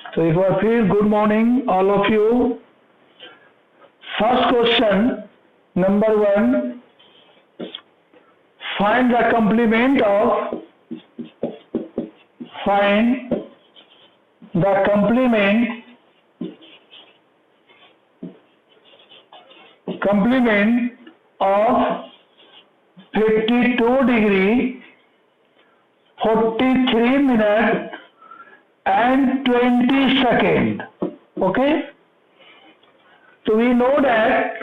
तो एक बार फिर good morning all of you. First question number 1, find the complement of of 52 degree 43 minutes and 20 seconds. Okay, so we know that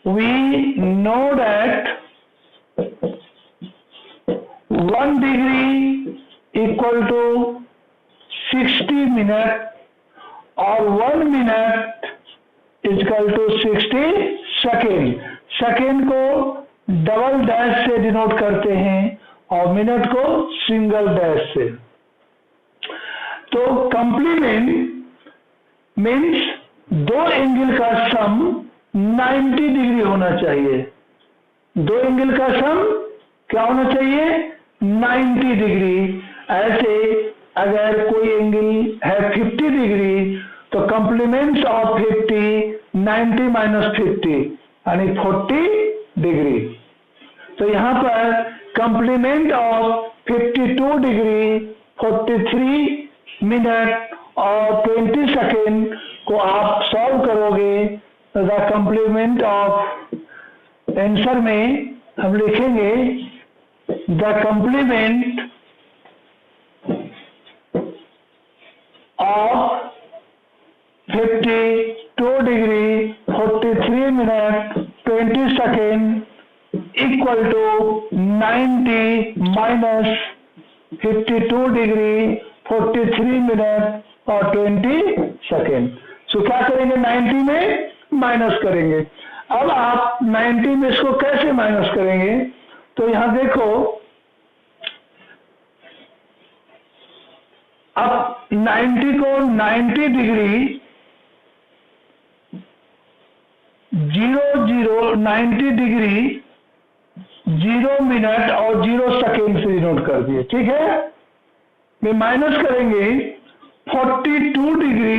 1 degree equal to 60 minutes और 1 minute equal to 60 second. Second को double dash से denote करते हैं और minute को single dash से। तो complement means दो एंगल का सम 90 डिग्री होना चाहिए। दो एंगल का सम क्या होना चाहिए? 90 डिग्री। ऐसे अगर कोई एंगल है 50 डिग्री तो कंप्लीमेंट ऑफ 50 90 माइनस 50 यानी 40 डिग्री। तो यहां पर कंप्लीमेंट ऑफ 52 डिग्री 43 मिनट और 20 सेकेंड को आप सॉल्व करोगे। द कंप्लीमेंट ऑफ आंसर में हम लिखेंगे the complement of 52 degree 43 minute 20 second equal to 90 minus 52 degree 43 minute और 20 सेकेंड। सो क्या करेंगे? 90 में माइनस करेंगे। अब आप 90 में इसको कैसे माइनस करेंगे? तो यहां देखो, अब 90 को 90 डिग्री 90 डिग्री 0 मिनट और 0 सेकेंड से डिनोट कर दिए। ठीक है, मैं माइनस करेंगे 52 डिग्री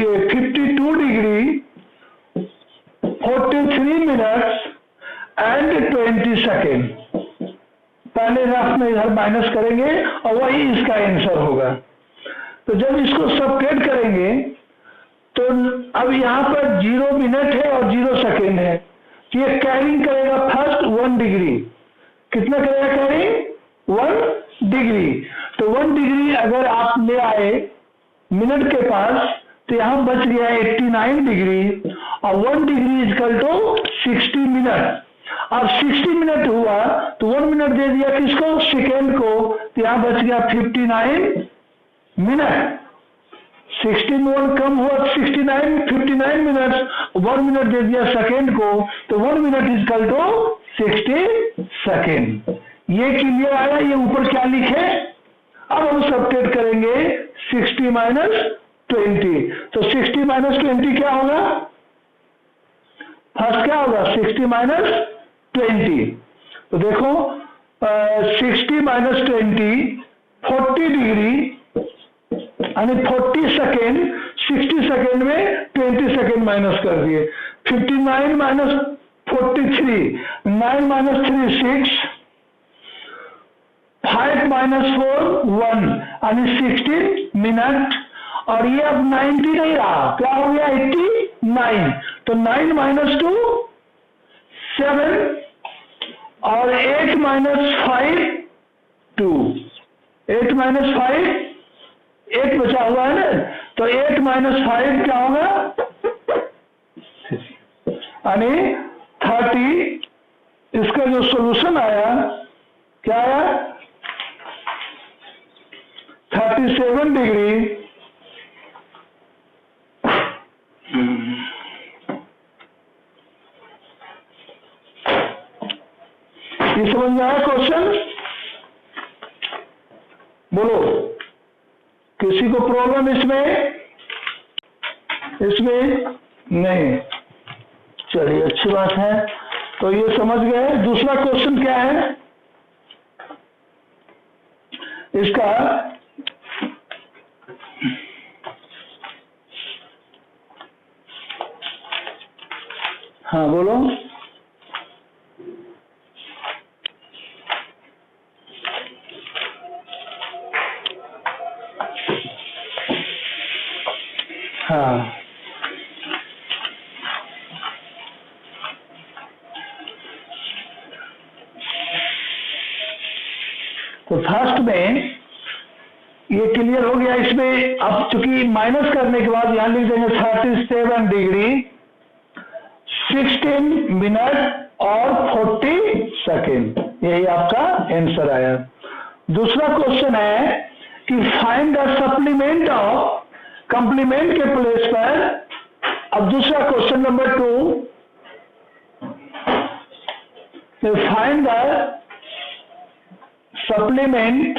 43 मिनट्स एंड 20 सेकेंड। पहले रफ में इधर माइनस करेंगे और वही इसका आंसर होगा। तो जब इसको सबट्रैक्ट करेंगे तो अब यहां पर 0 मिनट है और 0 सेकेंड है। ये कैरिंग करेगा फर्स्ट 1 डिग्री। कितना करेगा कैरिंग? 1 डिग्री। तो 1 डिग्री अगर आप ले आए मिनट के पास तो यहां बच गया 89 डिग्री और 1 डिग्री इक्वल टू 60 मिनट। अब 60 मिनट हुआ तो 1 मिनट दे दिया किसको? सेकेंड को। तो यहां बच गया 59 मिनट। 60 में 1 कम हुआ 59 मिनट। 1 मिनट दे दिया सेकेंड को तो 1 मिनट इक्वल टू 60 सेकेंड। ये क्लियर आया? ये ऊपर क्या लिखे? अब हम सबट्रैक्ट करेंगे 60 माइनस 20। तो 60 माइनस 20 क्या होगा? फर्स्ट क्या होगा? 60 माइनस 20। तो देखो 60 माइनस 20 40 डिग्री यानी 40 सेकेंड। 60 सेकेंड में 20 सेकेंड माइनस कर दिए। 59 माइनस 43 9 माइनस 3 6 5 माइनस 4 1 यानी 16 मिनट। और ये अब 90 नहीं रहा, क्या हो गया? 89। तो 9 माइनस 2 7 और 8 माइनस 5 2। 8 माइनस 5 8 बचा हुआ है ना, तो 8 माइनस 5 क्या होगा? यानी 30। इसका जो सॉल्यूशन आया क्या आया? 37 डिग्री ये समझ में आया क्वेश्चन? बोलो, किसी को प्रॉब्लम इसमें नहीं? चलिए, अच्छी बात है। तो ये समझ गए। दूसरा क्वेश्चन क्या है इसका? हाँ बोलो। हाँ तो फर्स्ट में ये क्लियर हो गया। इसमें अब चूंकि माइनस करने के बाद यहां लिख देंगे 37 डिग्री 16 मिनट और 40 सेकेंड, यही आपका आंसर आया। दूसरा क्वेश्चन है कि find the supplement of complement के प्लेस पर। अब दूसरा question number 2, find the supplement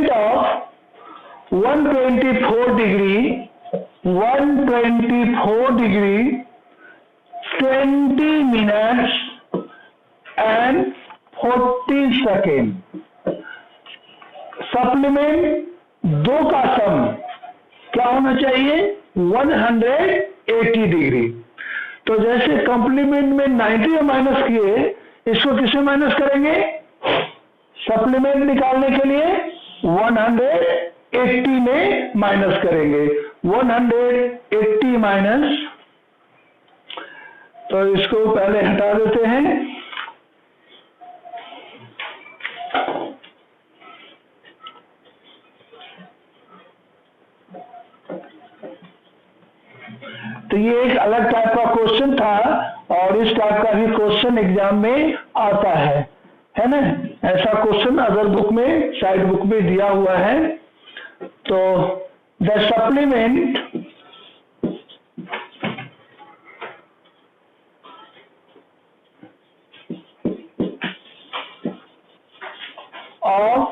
of 124 degree 20 minutes and 40 second. Supplement दो का सम क्या होना चाहिए? 180 डिग्री। तो जैसे कंप्लीमेंट में 90 माइनस किए, इसको किसमें माइनस करेंगे? सप्लीमेंट निकालने के लिए 180 में माइनस करेंगे। 180 माइनस, तो इसको पहले हटा देते हैं। तो ये एक अलग टाइप का क्वेश्चन था और इस टाइप का भी क्वेश्चन एग्जाम में आता है ना? ऐसा क्वेश्चन अदर बुक में, साइड बुक में दिया हुआ है। तो the supplement of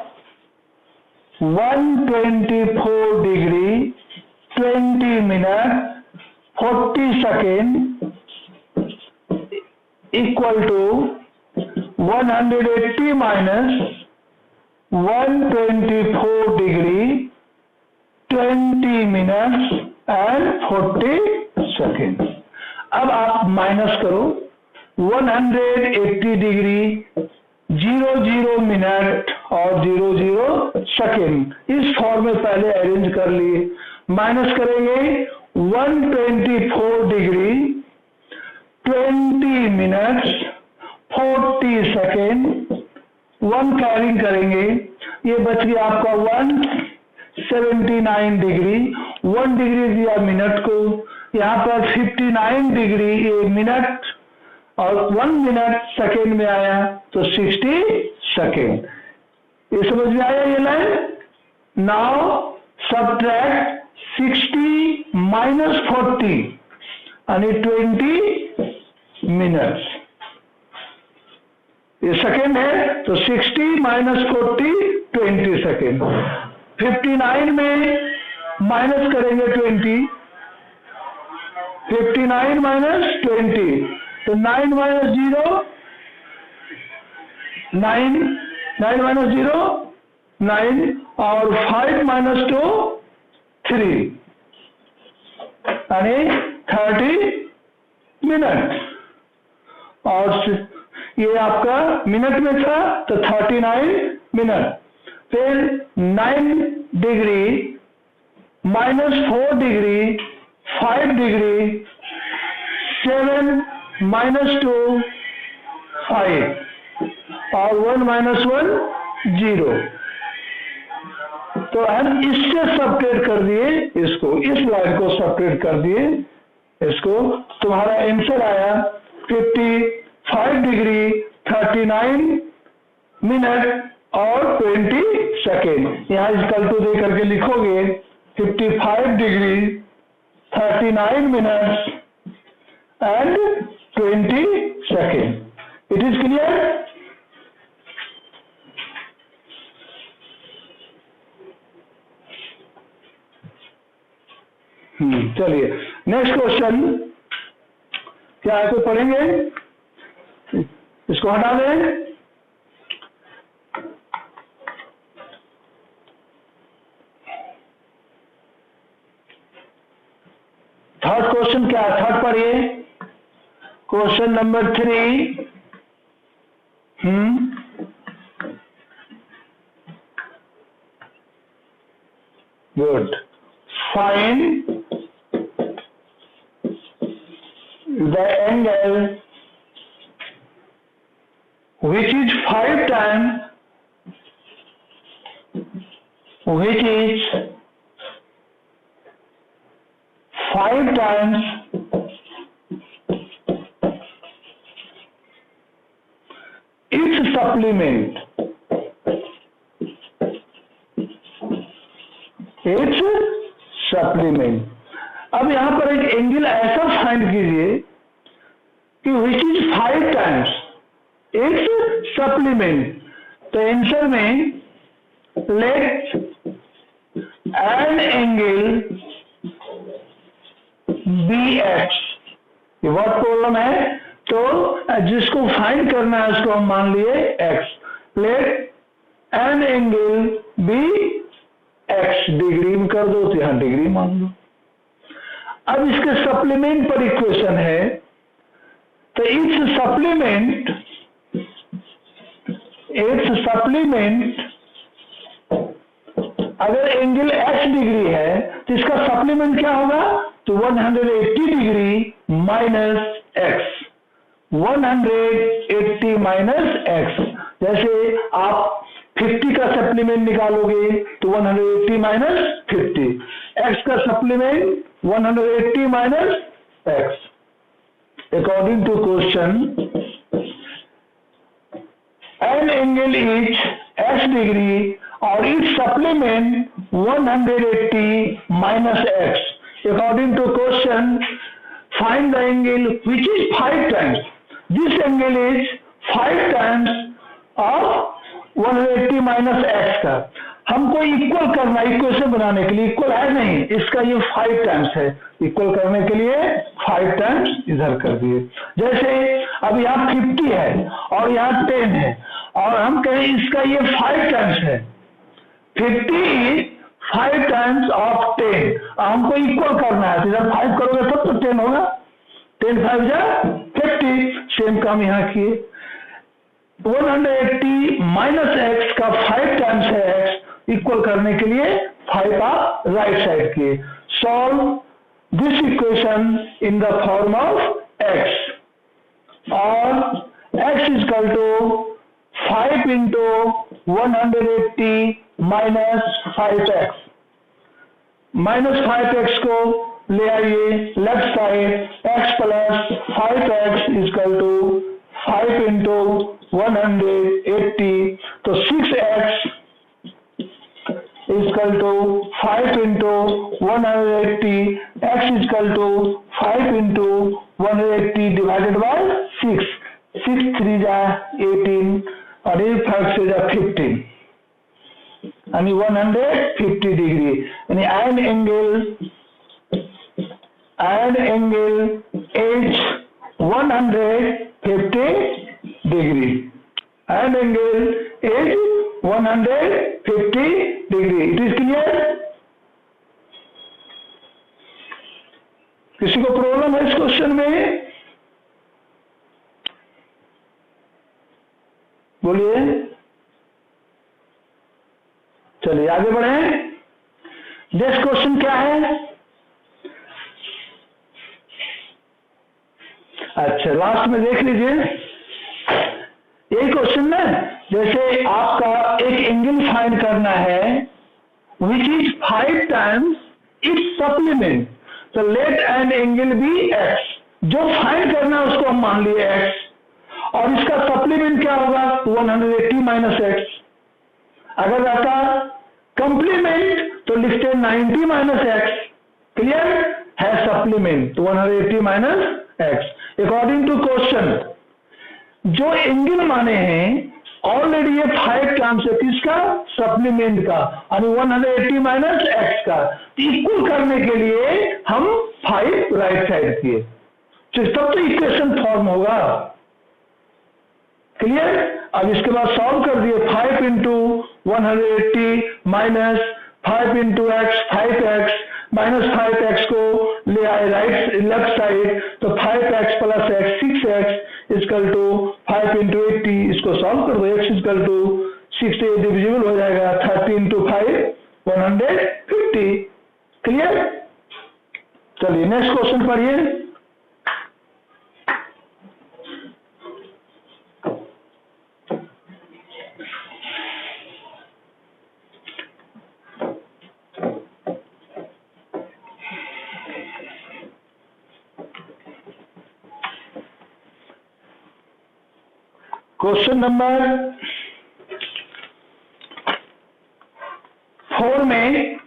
124 degree 20 minute 40 second equal to 180 minus 124 degree 20 minutes and 40 second. अब आप माइनस करो 180 डिग्री 00 मिनट और 00 सेकेंड, इस फॉर्म में पहले अरेंज कर लिए। माइनस करेंगे 124 डिग्री 20 मिनट्स 40 सेकेंड, 1 कैरिंग करेंगे, ये बच गया आपका 179 डिग्री। 1 डिग्री दिया मिनट को, यहाँ पर 59 डिग्री ये मिनट और 1 मिनट सेकेंड में आया तो 60 सेकेंड। ये समझ में आया ये लाइन? नाउ सबट्रैक्ट 60 माइनस 40 यानी 20 मिनट्स। ये सेकेंड है तो 60 माइनस 40 20 सेकेंड। 59 में माइनस करेंगे 20, 59 माइनस 20 तो 9 माइनस 0 9, 9 माइनस 0 9 और 5 माइनस 2 3 यानी 30 मिनट। और ये आपका मिनट में था तो 39 मिनट। फिर 9 degree minus 4 degree 5 degree 7 minus 2 5 और 1 माइनस 1 0। तो हम इससे सबट्रैक्ट कर दिए, इसको इस लाइन को सबट्रैक्ट कर दिए, इसको तुम्हारा आंसर आया 55 डिग्री 39 मिनट और 20 सेकेंड। यहाँ इक्वल टू दे करके लिखोगे 55 degree 39 minutes and 20 second. It is clear? चलिए नेक्स्ट क्वेश्चन क्या है, तो पढ़ेंगे, इसको हटा दें। क्वेश्चन क्या है, थर्ड पढ़िए, question number 3। Good. Find the angle which is 5 times its supplement, अब यहां पर एक एंगल ऐसा फाइंड कीजिए कि which is 5 times its supplement. तो आंसर में let an angle be x, ये बहुत प्रॉब्लम है, तो जिसको फाइंड करना है उसको हम मान लिए एक्स। Let an angle be x, degree में कर दो तो यहां डिग्री मान लो। अब इसके सप्लीमेंट पर इक्वेशन है, तो इट्स सप्लीमेंट अगर एंगल x डिग्री है तो इसका सप्लीमेंट क्या होगा, तो 180 degree minus x, 180 minus x. जैसे आप 50 का सप्लीमेंट निकालोगे तो 180 माइनस 50, एक्स का supplement 180 minus x. According to question, an angle is x degree or its supplement 180 minus x. According to question, find the angle which is 5 times. This angle is 5 times of 180 minus x का। हमको equal करना, equation बनाने के लिए, equal है नहीं, इसका ये 5 टाइम्स है, इक्वल करने के लिए 5 टाइम्स इधर कर दिए। जैसे अब यहाँ 50 है और यहाँ 10 है और हम कहें इसका ये 5 टाइम्स है, 50 5 टाइम्स ऑफ 10, हमको इक्वल करना है, तो इधर 5 करोगे तब तो 10 होगा, 10 5 जा 50। सेम काम यहाँ किए, 180 माइनस एक्स का 5 टाइम्स है एक्स, इक्वल करने के लिए 5 आप राइट साइड किए। Solve this equation in the form of x, और x is equal to 5 into 180 minus 5x, minus 5x को ले आइए left side, x plus 5x is equal to 5 into 180, तो 6x is equal to 5 into 180, x is equal to 5 into 180 divided by 6, 6 3 जा 18 और 8 5 से जा 15, यानी 150 डिग्री, यानी an angle is 150 degree, an angle is 150 degree. It is clear? किसी को problem है इस क्वेश्चन में? बोलिए। चलिए आगे बढ़े। नेक्स्ट क्वेश्चन क्या है? अच्छा लास्ट में देख लीजिए यही क्वेश्चन ना, जैसे आपका एक एंगल फाइंड करना है which is 5 times its supplement, तो let an angle be x, जो फाइंड करना है उसको हम मान लिए एक्स, और इसका सप्लीमेंट क्या होगा 180 माइनस एक्स। अगर रहता कंप्लीमेंट तो लिखते 90 माइनस एक्स, क्लियर है, सप्लीमेंट तो 180 minus x. According to question जो एंगल माने हैं ऑलरेडी ये 5 टाइम्स है किसका, सप्लीमेंट का, यानी 180 माइनस एक्स का, इक्वल करने के लिए हम 5 राइट साइड किए, तब तो इक्वेशन फॉर्म होगा। क्लियर? अब इसके बाद सॉल्व कर दिए, 5 into 180 minus 5 into x 5x, -5x को ले आए राइट लेफ्ट साइड, तो 5x plus x 6x equal to 5 into 80, इसको सॉल्व कर दो, x इक्वल टू 6 से डिविजिबल हो जाएगा, 30 इंटू 5 150। क्लियर? चलिए नेक्स्ट क्वेश्चन पढ़िए। क्वेश्चन नंबर 4 में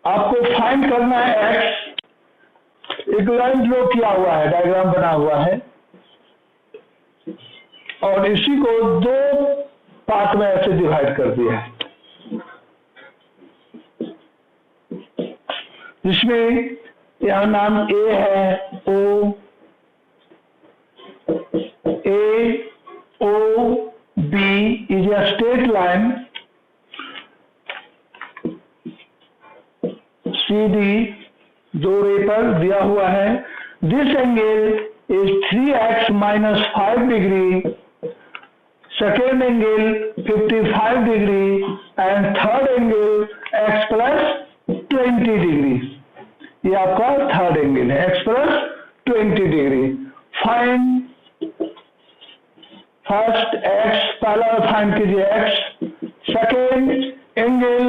आपको फाइंड करना है x। एक लाइन ड्रॉ किया हुआ है, डायग्राम बना हुआ है, और इसी को दो पार्ट में ऐसे डिवाइड कर दिया है, जिसमें यहां नाम A है, O B is a straight line, CD दो रे पर दिया हुआ है। This angle is 3x minus 5 degree, second angle 55 degree and third angle x plus 20 degree. ये आपका थर्ड एंगल है, x plus 20 degree. Find first x, पहला फाइंड कीजिए x, सेकेंड एंगल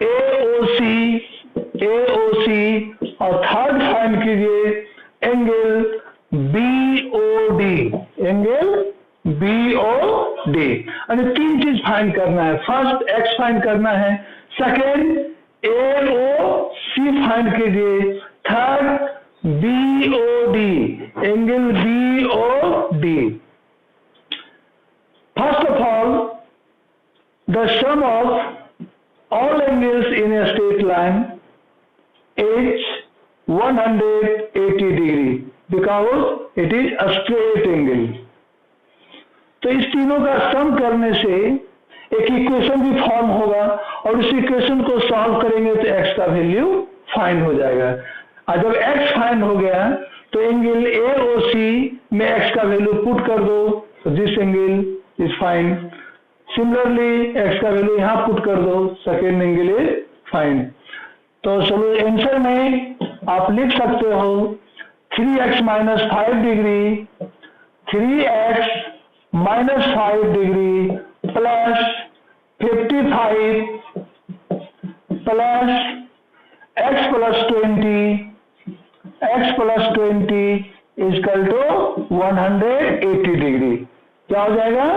AOC और थर्ड फाइंड कीजिए एंगल BOD, एंगल BOD। अरे तीन चीज फाइंड करना है, फर्स्ट x फाइंड करना है, सेकेंड AOC फाइंड कीजिए, third BOD, angle BOD। First of all, the sum of all angles in a straight line is 180 degree because it is a straight angle। तो इस तीनों का सम करने से एक इक्वेशन भी फॉर्म होगा, और इस इक्वेशन को सॉल्व करेंगे तो x का वैल्यू फाइंड हो जाएगा। और जब x फाइंड हो गया तो एंगल AOC में x का वैल्यू पुट कर दो, तो this angle is find. Similarly x का वैल्यू यहां पुट कर दो, सेकेंड एंगल इज फाइंड। तो चलो आंसर में आप लिख सकते हो 3x minus 5 degree, 3x minus 5 degree plus 55 plus x plus 20 equal to 180 degree. क्या हो जाएगा?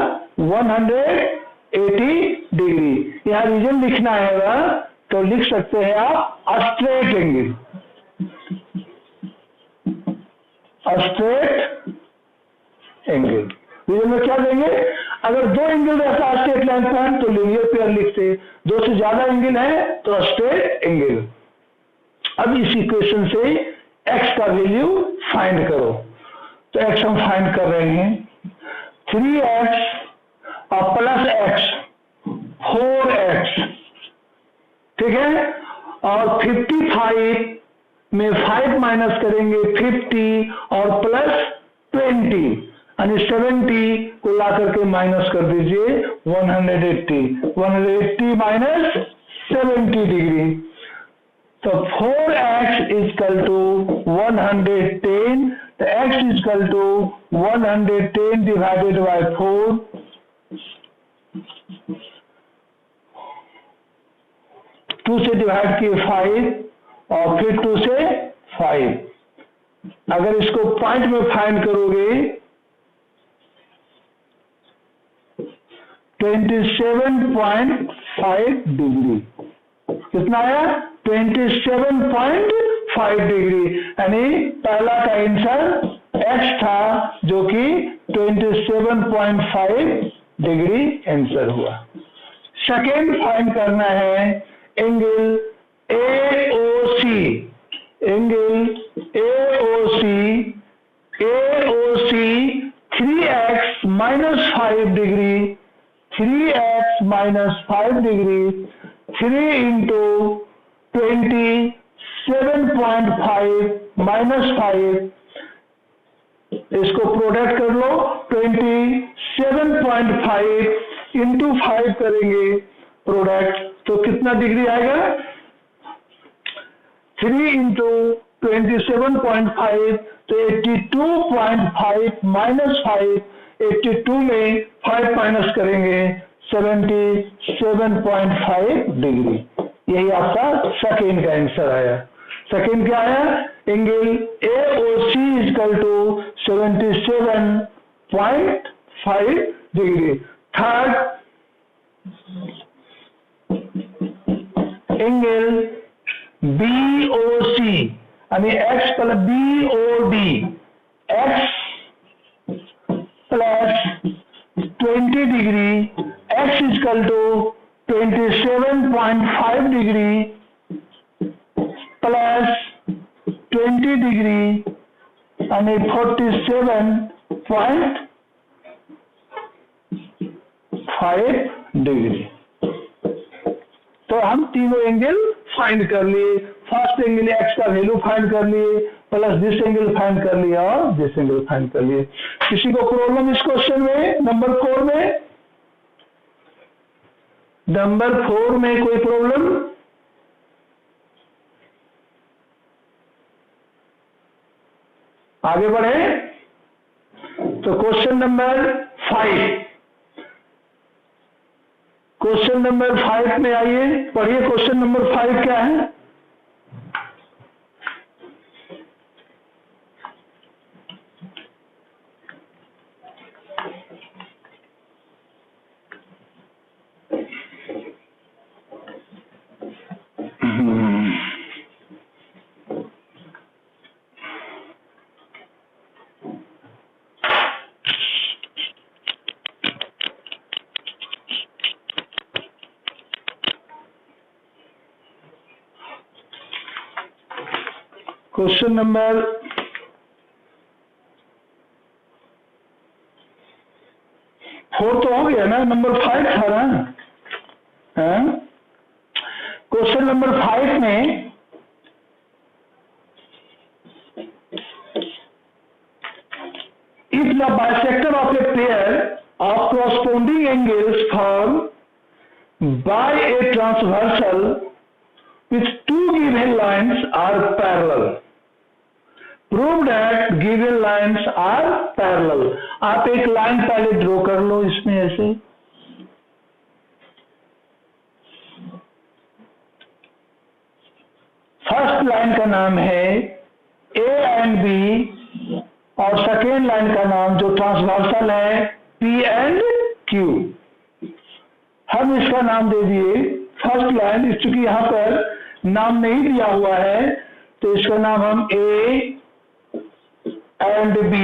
180 डिग्री। यहाँ रीजन लिखना है तो लिख सकते हैं आप straight angle, straight angle. Reason में क्या देंगे? अगर दो एंगल रहता स्ट्रेट लाइन पर तो लीनियर पेयर लिखते, दो से ज्यादा एंगल है तो स्ट्रेट एंगल। अब इस इक्वेशन से x का वैल्यू फाइंड करो, तो x हम फाइंड कर रहे हैं 3x और प्लस x 4x, ठीक है। और 55 में 5 माइनस करेंगे 50 और प्लस 20 यानी 70 को ला करके माइनस कर दीजिए 180 माइनस 70 डिग्री। तो 4x इक्वल टू 110, तो x equal to 110 divided by 4, 2 से डिवाइड किए 5 और फिर 2 से 5। अगर इसको पॉइंट में फाइंड करोगे 27.5 डिग्री। कितना आया? 27.5 डिग्री, यानी पहला का आंसर x था जो कि 27.5 डिग्री आंसर हुआ। सेकेंड फाइंड करना है angle AOC, angle AOC 3x minus 5 degree, 3x minus 5 degree, 3 into 27.5 minus 5, इसको प्रोडक्ट कर लो, 27.5 इंटू 5 करेंगे प्रोडक्ट, तो कितना डिग्री आएगा? 3 इंटू 27.5, तो 82.5 माइनस 5, 82 में 5 माइनस करेंगे 77.5 डिग्री। यही आपका सेकेंड का आंसर आया। सेकेंड क्या आया? Angle AOC equal to 77.5 degree. Third, angle BOC यानी x plus BOD, x plus 20 degree, x equal to 27.5 degree plus 20 degree यानी 47.5 डिग्री। तो हम तीनों एंगल फाइंड कर लिए। फर्स्ट एंगल एक्स का वैल्यू फाइंड कर लिए, प्लस दिस एंगल फाइंड कर लिया और दिस एंगल फाइंड कर लिए। किसी को प्रॉब्लम इस क्वेश्चन में? नंबर 4 में, नंबर 4 में कोई प्रॉब्लम? आगे बढ़े तो क्वेश्चन नंबर 5, क्वेश्चन नंबर 5 में आइए, पढ़िए क्वेश्चन नंबर 5 क्या है। क्वेश्चन नंबर 4 तो हो गया ना, नंबर 5 था ना। क्वेश्चन नंबर 5 में if the bisector of a pair of corresponding angles formed by a transversal with two given lines are parallel, prove that given lines are parallel। आप एक लाइन पहले ड्रॉ कर लो इसमें ऐसे, फर्स्ट लाइन का नाम है A एंड B और सेकेंड लाइन का नाम जो ट्रांसवर्सल है P एंड Q। हम इसका नाम दे दिए फर्स्ट लाइन, चूंकि यहां पर नाम नहीं दिया हुआ है तो इसका नाम हम A एंड B,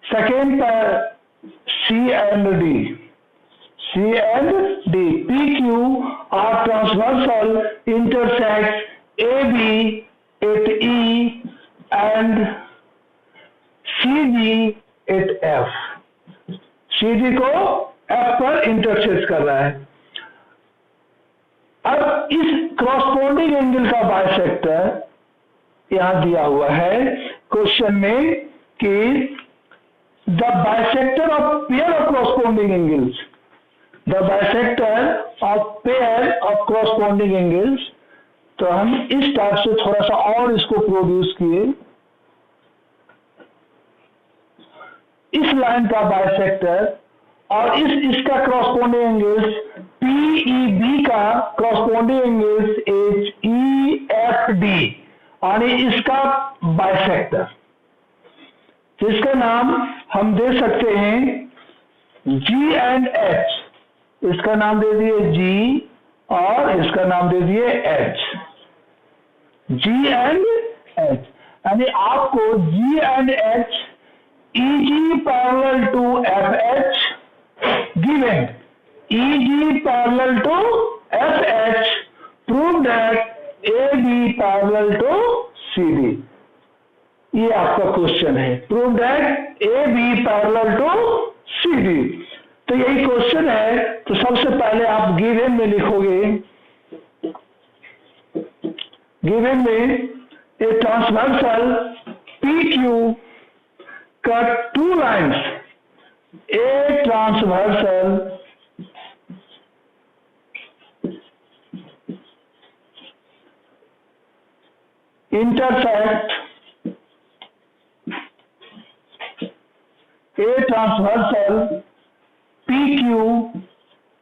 सेकेंड पर C and D, C and D, PQ are transversal intersects AB at E and CD at F। CD को F पर इंटरसेक्ट कर रहा है। अब इस क्रॉसपोंडिंग एंगल का बाइसेक्टर यहां दिया हुआ है क्वेश्चन में कि the bisector of pair of corresponding angles, the bisector of pair of corresponding angles. तो हम इस टाइप से थोड़ा सा और इसको प्रोड्यूस किए। इस लाइन का बाइसेक्टर और इसका क्रॉसपोंडिंग एंगल्स PEB का क्रॉसपोंडिंग एंगल्स HEFD और इसका बाइसेक्टर, जिसका नाम हम दे सकते हैं G एंड H। इसका नाम दे दिए G और इसका नाम दे दिए H, G एंड H। यानी आपको G and H EG parallel to FH given EG parallel to FH prove that AB parallel to CD। ये आपका क्वेश्चन है, prove that AB parallel to CD। तो यही क्वेश्चन है। तो सबसे पहले आप गिवन में लिखोगे, गिवन में ए ट्रांसवर्सल PQ का 2 lines, a transversal intersect a transversal PQ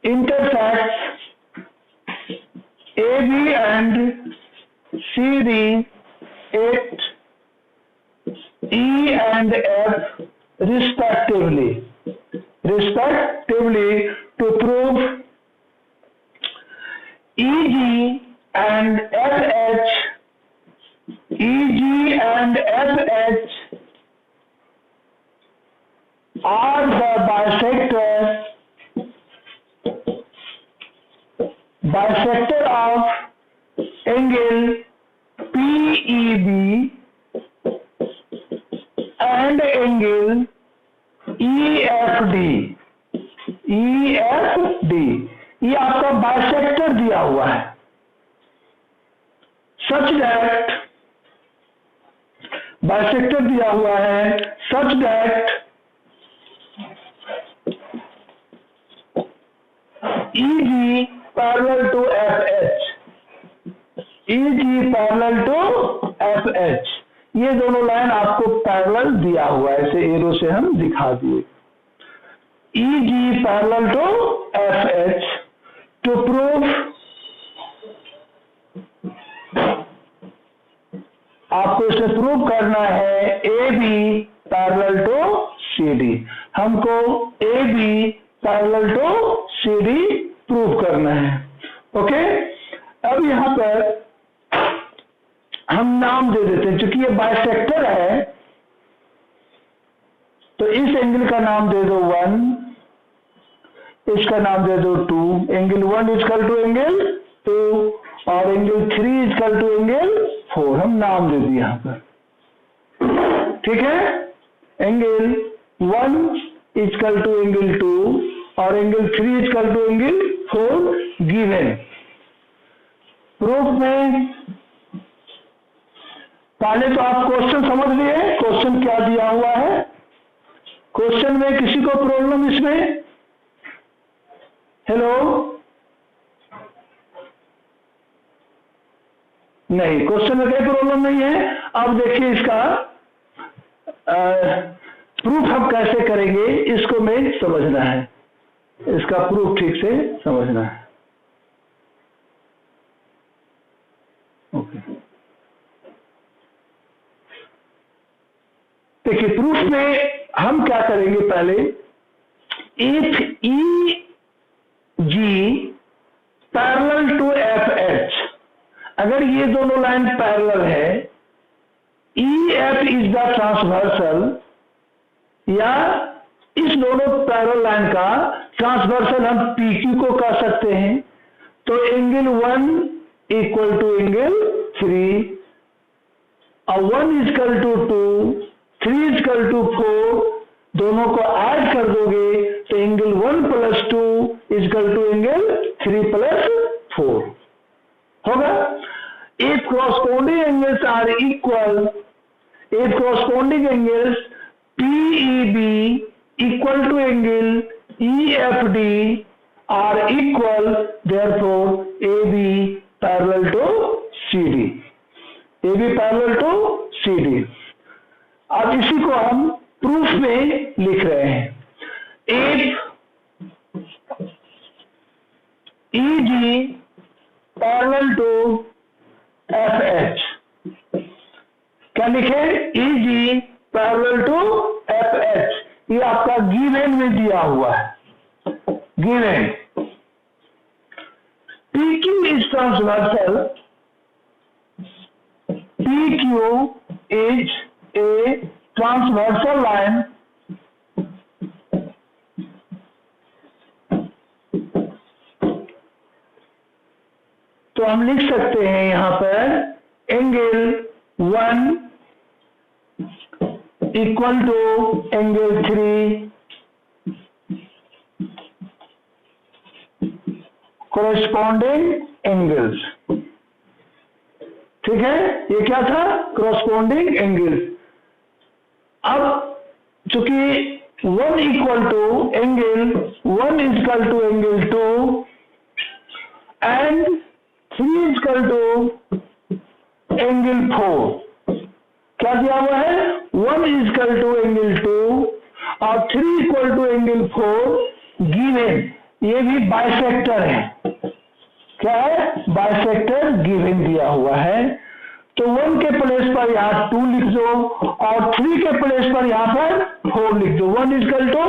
intersects AB and CD at E and F respectively to prove EG and FH are the bisector of angle PEB and angle EFD। ये आपका bisector दिया हुआ है। Such that bisector दिया हुआ है, such that EG parallel to FH, EG parallel to FH, ये दोनों लाइन आपको पैरेलल दिया हुआ है, ऐसे एरो से हम दिखा दिए। EG parallel to FH to prove, आपको इसे प्रूव करना है AB पैरेलल टू CD। हमको AB parallel to CD prove करना है। ओके, अब यहां पर हम नाम दे देते हैं, क्योंकि ये बाइसेक्टर है तो इस एंगल का नाम दे दो 1, इसका नाम दे दो 2। एंगल 1 इक्वल टू एंगल 2 और एंगल 3 इक्वल टू एंगल 4। हम नाम दे दिए यहां पर, ठीक है। एंगल 1 इक्वल टू एंगल 2 और angle 3 equal to angle 4 given. Proof में पहले तो आप क्वेश्चन समझ लिए, क्वेश्चन क्या दिया हुआ है। क्वेश्चन में किसी को प्रॉब्लम इसमें? हेलो, नहीं, क्वेश्चन में कोई प्रॉब्लम नहीं है। अब देखिए इसका प्रूफ हम कैसे करेंगे, इसको में समझना है, इसका प्रूफ ठीक से समझना है। ओके, देखिए प्रूफ में हम क्या करेंगे, पहले if EG parallel to FH, अगर ये दोनों लाइन पैरेलल है, EF इज द ट्रांसवर्सल, या इस दोनों पैरेलल लाइन का ट्रांसवर्सल हम PQ को कह सकते हैं। तो एंगल 1 इक्वल टू एंगल 3 और 1 इक्वल टू 2, 3 इक्वल टू 4, दोनों को ऐड कर दोगे तो angle 1 plus 2 equal to angle 3 plus 4 होगा। If corresponding angles are equal, if corresponding angles PEB equal to angle EFD are equal, therefore AB parallel to CD, AB parallel to CD। अब इसी को हम proof में लिख रहे हैं। If EG parallel to FH, क्या लिखे? EG पैरेलल टू FH, ये आपका गिवन में दिया हुआ है। Given PQ is transversal, PQ is a transversal line तो हम लिख सकते हैं यहां पर angle 1 equal to angle 3 corresponding angles। ठीक है, ये क्या था? corresponding angles। अब चूंकि 1 equal to angle 1 is equal to angle 2 and 3 is equal to angle 4। क्या दिया हुआ है? 1 इज इक्वल टू एंगल 2 और 3 इक्वल टू एंगल 4 गिवन। ये भी बाइसेक्टर है। क्या है? बाइसेक्टर गिवन दिया हुआ है। तो 1 के प्लेस पर यहां 2 लिख दो और 3 के प्लेस पर यहां पर 4 लिख दो। 1 इक्वल टू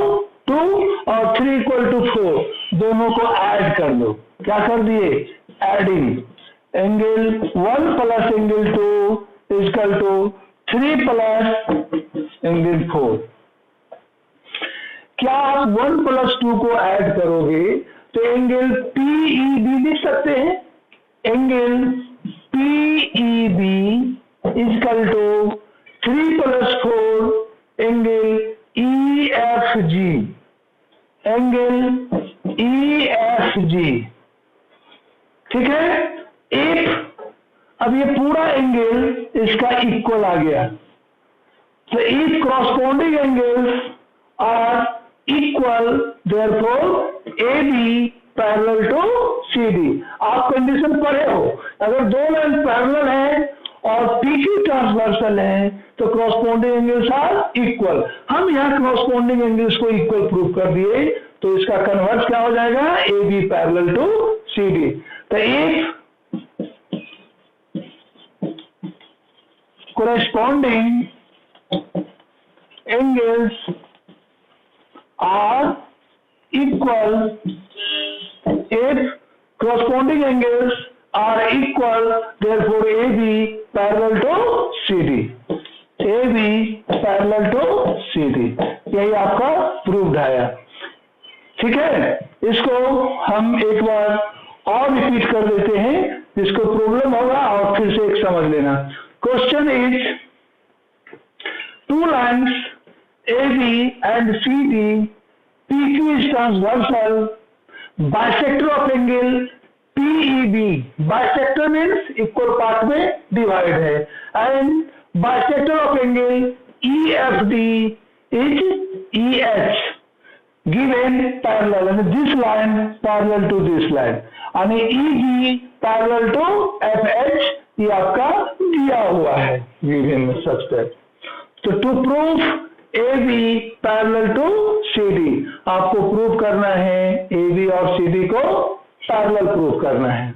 2 और 3 इक्वल टू 4, दोनों को ऐड कर दो। क्या कर दिए? Adding. Angle 1 plus angle 2 equal to 3 plus angle 4। क्या आप 1 प्लस 2 को ऐड करोगे तो एंगल PEB लिख सकते हैं। Angle PEB equal to 3 plus 4 angle EFG। Angle EFG, ठीक है। इफ अब ये पूरा एंगल इसका इक्वल आ गया, तो if corresponding angles are equal, therefore AB parallel to CD। आप कंडीशन पढ़े हो, अगर दो लाइन पैरेलल है और PQ ट्रांसवर्सल है तो corresponding angles आर इक्वल। हम यहाँ corresponding angles को इक्वल प्रूव कर दिए, तो इसका कन्वर्स क्या हो जाएगा? AB parallel to CD। तो if corresponding angles are equal, if corresponding angles are equal, therefore AB parallel to CD। AB parallel to CD, यही आपका प्रूव्ड आया। ठीक है, इसको हम एक बार और रिपीट कर देते हैं, जिसको प्रॉब्लम होगा और फिर से एक समझ लेना। Question is two lines AB and CD, PQ is transversal, bisector of angle PEB, bisector means equal part में divide है, and bisector of angle EFD is EH, given parallel, and this line parallel to this line, and EG parallel to FH, ये आपका दिया हुआ है given such that। तो to prove AB parallel to CD, आपको prove करना है AB और CD को पैरेलल प्रूव करना है।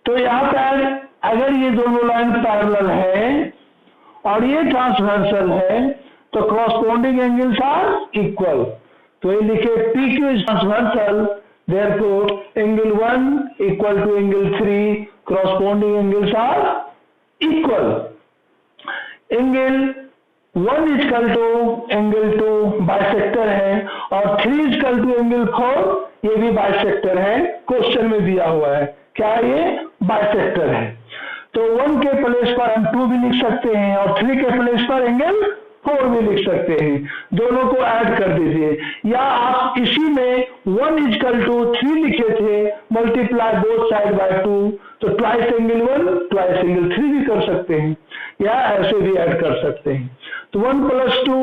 तो यहाँ पर अगर ये दोनों लाइन पैरेलल है और ये ट्रांसवर्सल है तो corresponding angles आर इक्वल। तो ये लिखे PQ is transversal, therefore angle 1 equal to angle 3, corresponding angles are equal। Angle 1 equal to angle 2 bisector है और 3 इक्वल टू एंगल 4, ये भी बाइसेक्टर है, क्वेश्चन में दिया हुआ है। क्या ये? बाइसेक्टर है। तो 1 के प्लेस पर हम 2 भी लिख सकते हैं और 3 के प्लेस पर एंगल 4 भी लिख सकते हैं, दोनों को ऐड कर दीजिए। या आप इसी में 1 इक्वल टू 3 लिखे थे, मल्टीप्लाई बोथ साइड बाय 2, तो ट्वाइस एंगल 1 ट्वाइस एंगल 3 भी कर सकते हैं, या ऐसे भी ऐड कर सकते हैं। तो 1 प्लस 2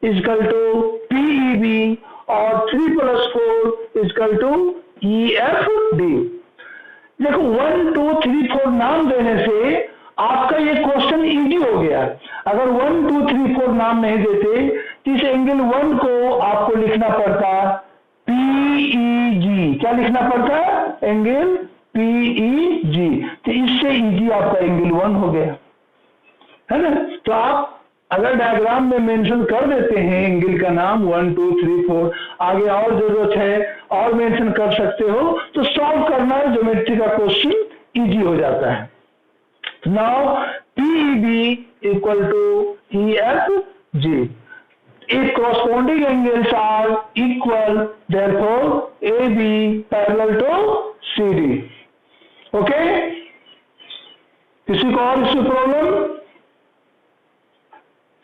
इक्वल टू PEB और 3 प्लस 4 इक्वल टू EFD। देखो 1 2 3 4 नाम देने से आपका ये क्वेश्चन इजी हो गया। अगर 1 2 3 4 नाम नहीं देते तो इस एंगल 1 को आपको लिखना पड़ता PEG। क्या लिखना पड़ता? Angle PEG। तो इससे इजी आपका एंगल 1 हो गया, है ना। तो आप अगर डायग्राम में मेंशन कर देते हैं एंगल का नाम 1 2 3 4, आगे और जरूरत है और मेंशन कर सकते हो, तो सॉल्व करना ज्योमेट्री का क्वेश्चन इजी हो जाता है। Now PEB equal to EFG, if corresponding angles are equal, therefore AB parallel to CD। Okay, किसी को और इससे प्रॉब्लम?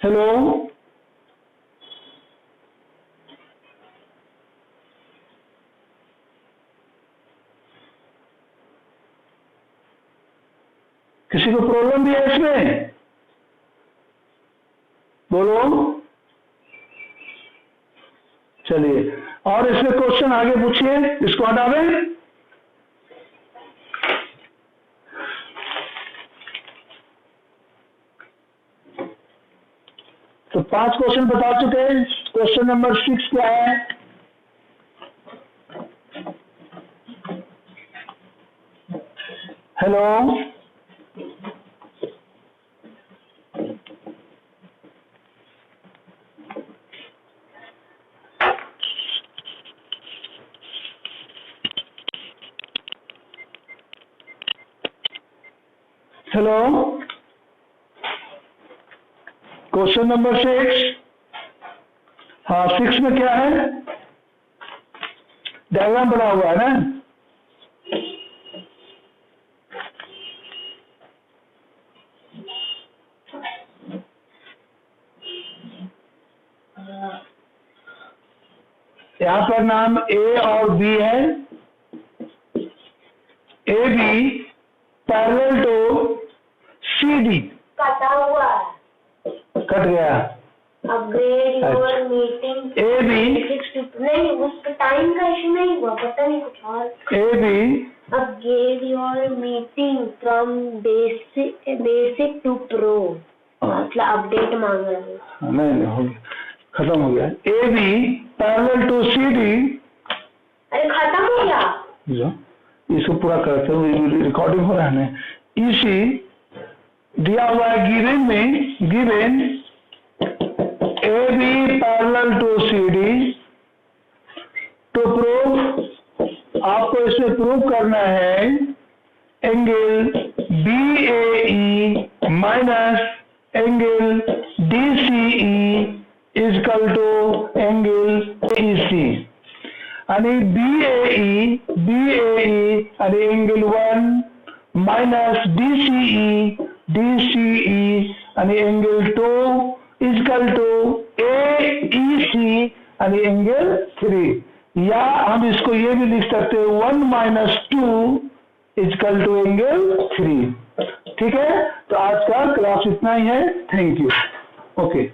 हेलो, किसी को प्रॉब्लम भी है इसमें? बोलो। चलिए, और इसमें क्वेश्चन आगे पूछिए, इसको हटावे। तो 5 क्वेश्चन बता चुके हैं। क्वेश्चन नंबर 6 क्या है? Hello, hello, question number 6। हाँ, 6 में क्या है? डायग्राम बना हुआ है ना? यहाँ पर नाम ए और बी है। A B parallel to C D. कटा हुआ है, कट गया। Upgrade your meeting A B नहीं, उसका टाइम का इशू नहीं हुआ, पता नहीं कुछ और। A B upgrade your meeting from basic to pro, मतलब अपडेट मांग रहा है। नहीं, हो गया, खत्म हो गया। A B parallel to C D. अरे खत्म हो गया, जो इसको पूरा करते हुए रिकॉर्डिंग हो रहा है ना। इसी दिया हुआ है गिवन में, given A B parallel to C D. To prove, आपको इसमें प्रूव करना है angle B A E minus angle D C E is equal to angle E C. आणि बी ए ई आणि angle 1 minus D C E आणि angle 2 is equal to A E C आणि angle 3। या हम इसको ये भी लिख सकते हैं 1 माइनस 2 इजकल टू एंगल 3। ठीक है, तो आज का क्लास इतना ही है। Thank you. ओके।